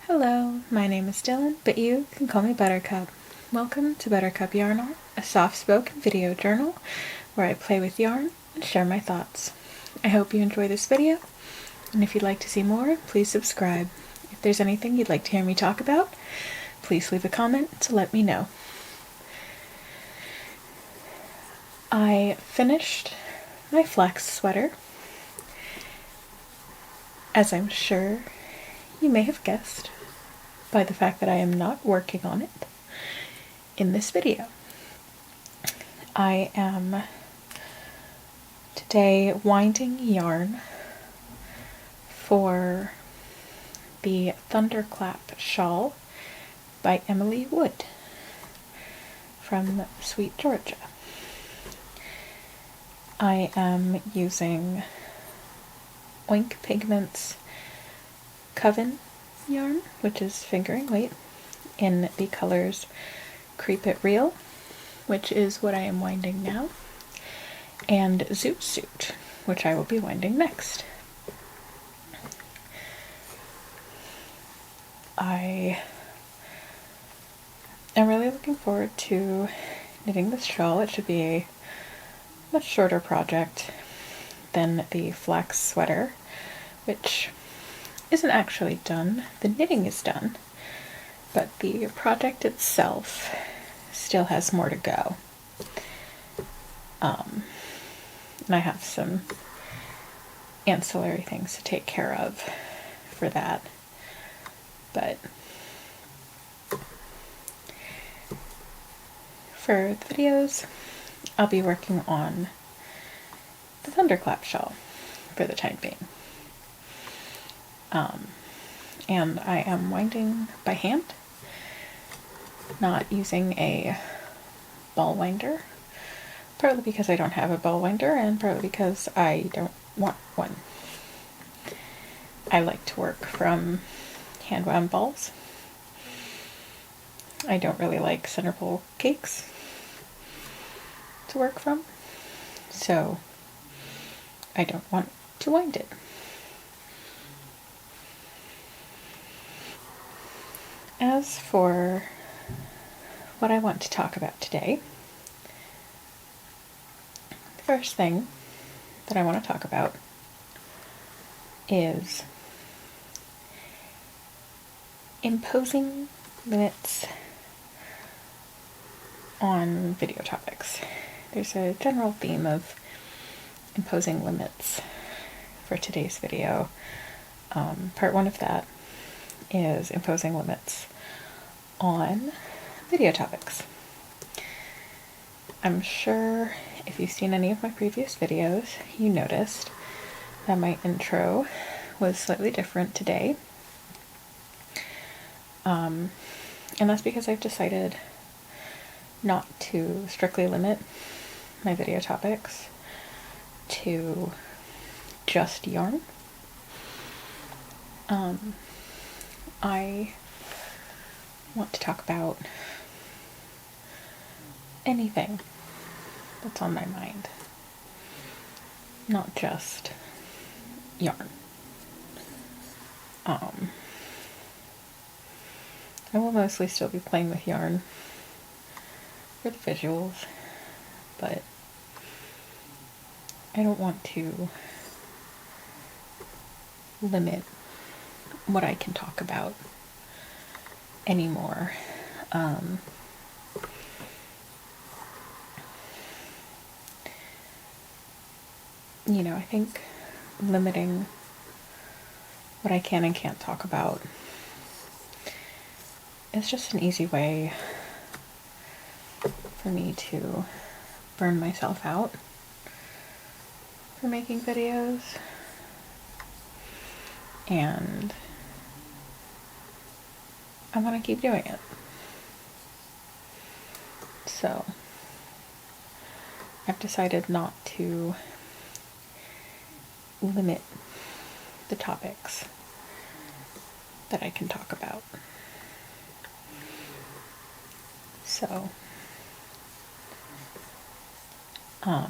Hello, my name is Dylan, but you can call me Buttercup. Welcome to Buttercup Yarn Art, a soft-spoken video journal where I play with yarn and share my thoughts. I hope you enjoy this video, and if you'd like to see more, please subscribe. If there's anything you'd like to hear me talk about, please leave a comment to let me know. I finished my flax sweater, as I'm sure you may have guessed by the fact that I am not working on it in this video. I am today winding yarn for the Thunderclap shawl by Emily Wood from Sweet Georgia. I am using Oink Pigments Coven yarn, which is fingering weight, in the colors Creep It Real, which is what I am winding now, and Zoot Suit, which I will be winding next. I am really looking forward to knitting this shawl. It should be a much shorter project than the flax sweater, which isn't actually done. The knitting is done, but the project itself still has more to go. And I have some ancillary things to take care of for that. But for the videos, I'll be working on the Thunderclap shawl for the time being. And I am winding by hand, not using a ball winder, partly because I don't have a ball winder and partly because I don't want one. I like to work from hand wound balls. I don't really like center pole cakes to work from, so I don't want to wind it. As for what I want to talk about today, the first thing that I want to talk about is imposing limits on video topics. There's a general theme of imposing limits for today's video. Part one of that is imposing limits on video topics. I'm sure if you've seen any of my previous videos, you noticed that my intro was slightly different today. And that's because I've decided not to strictly limit my video topics to just yarn. I want to talk about anything that's on my mind, not just yarn. I will mostly still be playing with yarn for the visuals, but I don't want to limit what I can talk about anymore. I think limiting what I can and can't talk about is just an easy way for me to burn myself out for making videos. And I want to keep doing it. So I've decided not to limit the topics that I can talk about. So I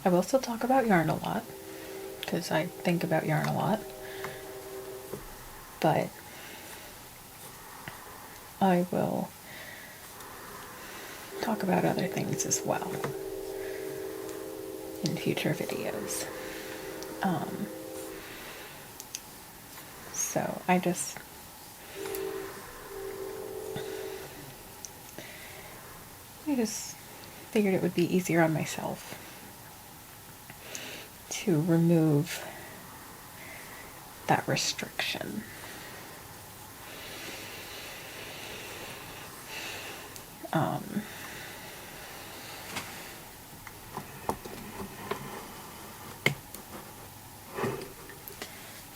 will still talk about yarn a lot, because I think about yarn a lot. but I will talk about other things as well in future videos. So I just figured it would be easier on myself to remove that restriction.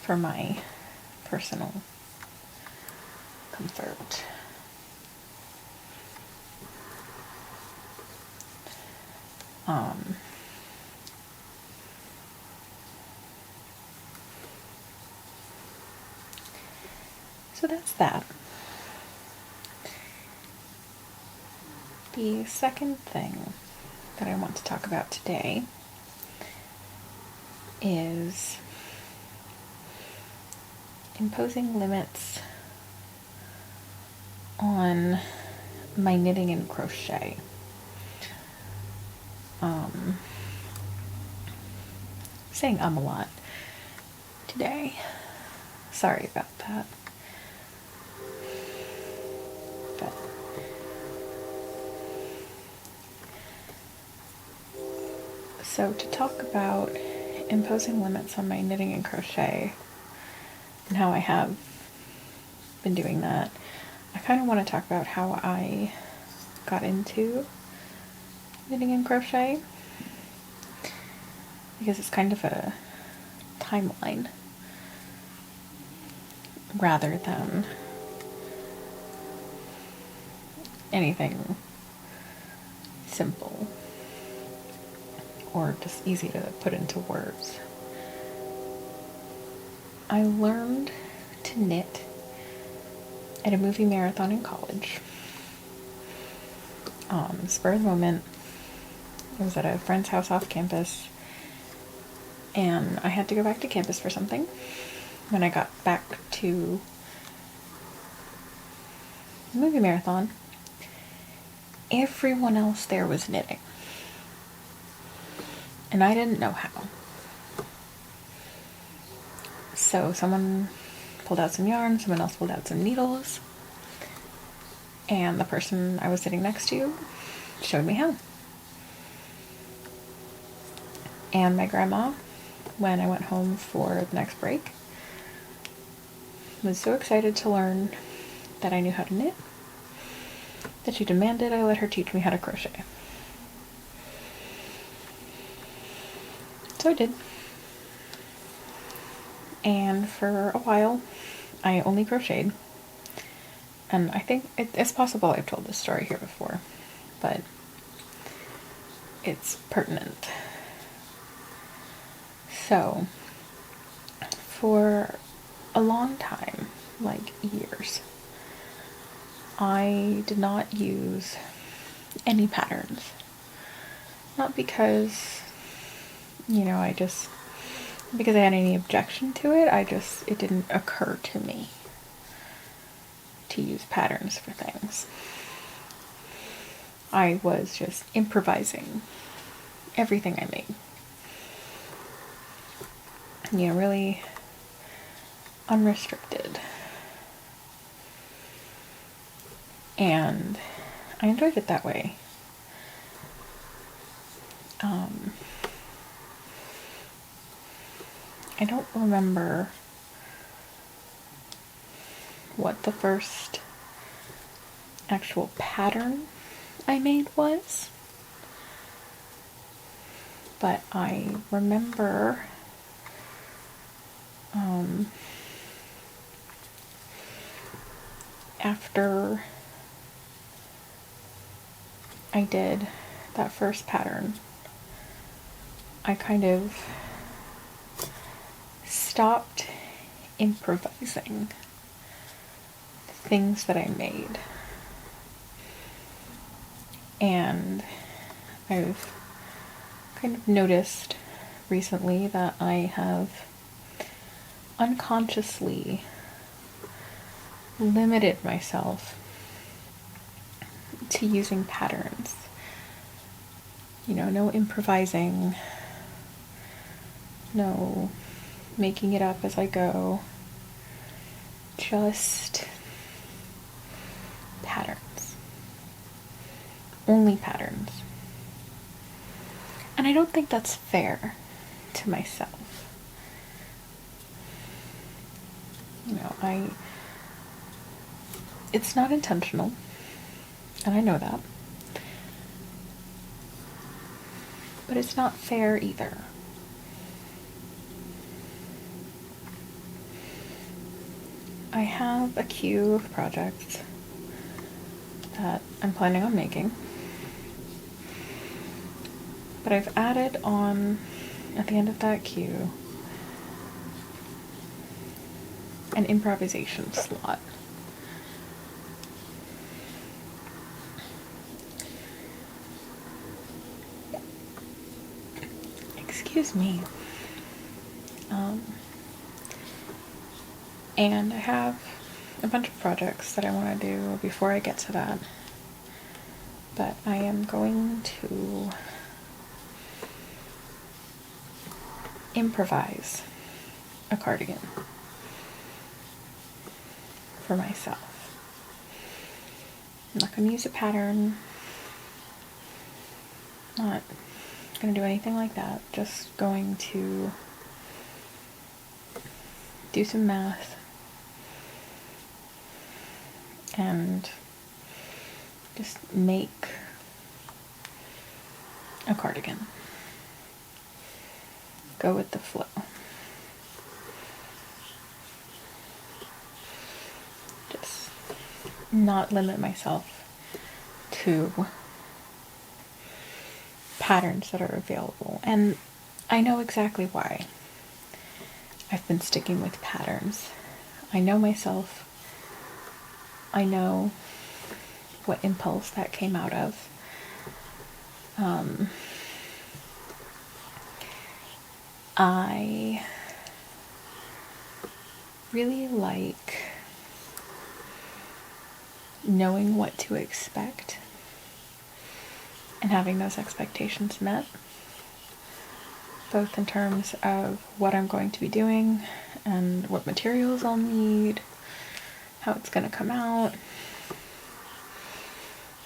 For my personal comfort. So that's that. The second thing that I want to talk about today is imposing limits on my knitting and crochet. Saying a lot today. Sorry about that. But so to talk about imposing limits on my knitting and crochet and how I have been doing that, I kind of want to talk about how I got into knitting and crochet, because it's kind of a timeline rather than anything simple or just easy to put into words. I learned to knit at a movie marathon in college. Spur of the moment. It was at a friend's house off campus, and I had to go back to campus for something. When I got back to the movie marathon, everyone else there was knitting, and I didn't know how. So someone pulled out some yarn, someone else pulled out some needles, and the person I was sitting next to showed me how. And my grandma, when I went home for the next break, was so excited to learn that I knew how to knit that she demanded I let her teach me how to crochet. So I did. And for a while, I only crocheted. And I think it's possible I've told this story here before, but it's pertinent. So, for a long time, like years, I did not use any patterns. Not because, because I had any objection to it, it didn't occur to me to use patterns for things. I was just improvising everything I made. Really unrestricted. And I enjoyed it that way. I don't remember what the first actual pattern I made was, but I remember after I did that first pattern, I kind of stopped improvising things that I made. And I've kind of noticed recently that I have unconsciously limited myself to using patterns. You know, no improvising, no making it up as I go, just patterns. Only patterns. And I don't think that's fair to myself. You know, it's not intentional, and I know that. But it's not fair either. I have a queue of projects that I'm planning on making. But I've added on, at the end of that queue, an improvisation slot. Excuse me. And I have a bunch of projects that I want to do before I get to that. But I am going to improvise a cardigan for myself. I'm not going to use a pattern. Not going to do anything like that. Just going to do some math and just make a cardigan. Go with the flow. Just not limit myself to patterns that are available. And I know exactly why I've been sticking with patterns. I know myself. I know what impulse that came out of. I really like knowing what to expect and having those expectations met, both in terms of what I'm going to be doing and what materials I'll need, how it's going to come out,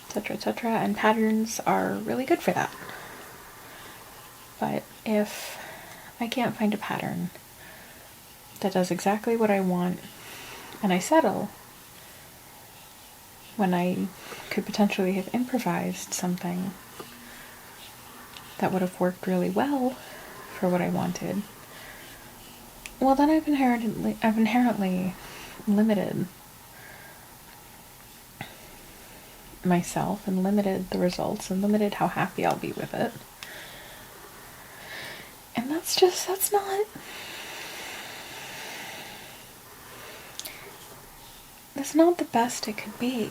etc., etc. And patterns are really good for that. But if I can't find a pattern that does exactly what I want, and I settle when I could potentially have improvised something that would have worked really well for what I wanted, well, then I've inherently limited myself and limited the results and limited how happy I'll be with it. And that's not the best it could be.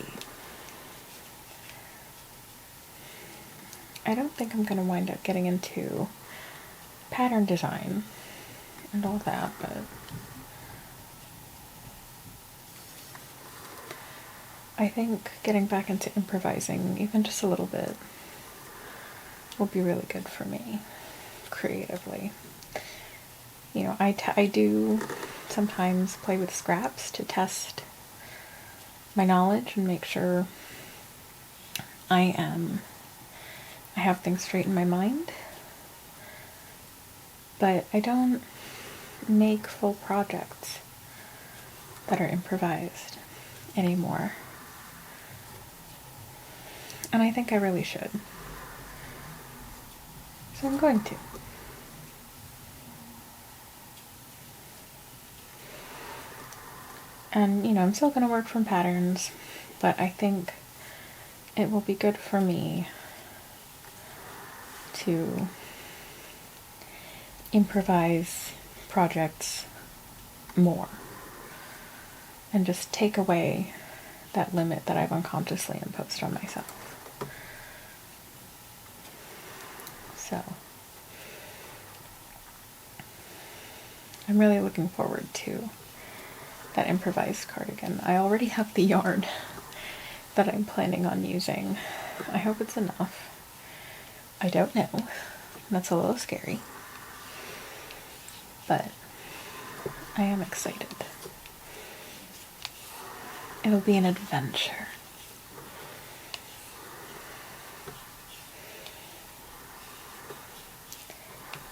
I don't think I'm going to wind up getting into pattern design and all that, but I think getting back into improvising, even just a little bit, will be really good for me creatively. You know, I do sometimes play with scraps to test my knowledge and make sure I have things straight in my mind. But I don't make full projects that are improvised anymore. And I think I really should. So I'm going to. And, you know, I'm still going to work from patterns, but I think it will be good for me to improvise projects more and just take away that limit that I've unconsciously imposed on myself. So I'm really looking forward to that improvised cardigan. I already have the yarn that I'm planning on using. I hope it's enough. I don't know. That's a little scary. But I am excited. It'll be an adventure.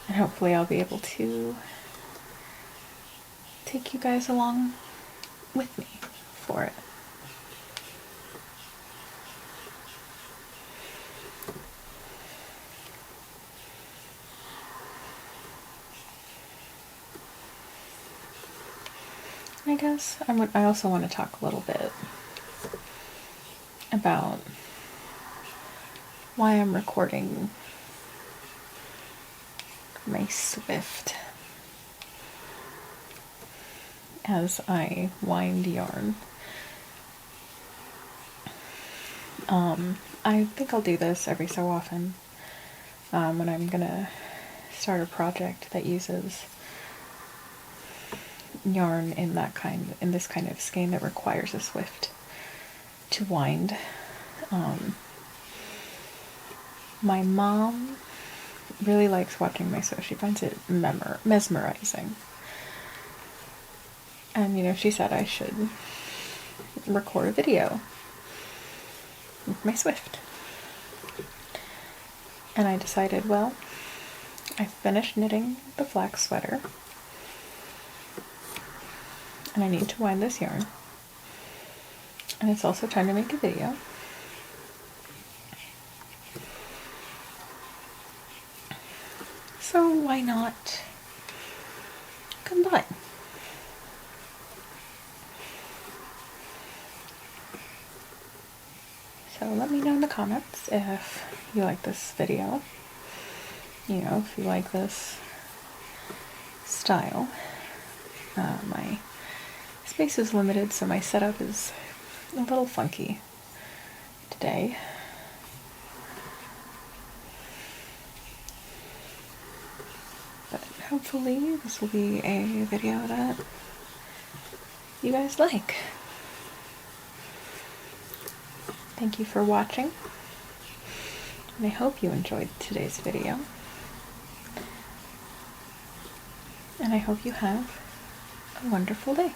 And hopefully I'll be able to take you guys along with me for it. I guess I also want to talk a little bit about why I'm recording my Swift as I wind yarn. I think I'll do this every so often when I'm gonna start a project that uses yarn in this kind of skein that requires a Swift to wind. My mom really likes watching my sew. She finds it mesmerizing. And you know, she said I should record a video with my Swift. And I decided, well, I finished knitting the flax sweater and I need to wind this yarn. And it's also time to make a video. So why not combine? So let me know in the comments if you like this video, you know, if you like this style. My space is limited, so my setup is a little funky today. But hopefully this will be a video that you guys like. Thank you for watching, and I hope you enjoyed today's video. And I hope you have a wonderful day.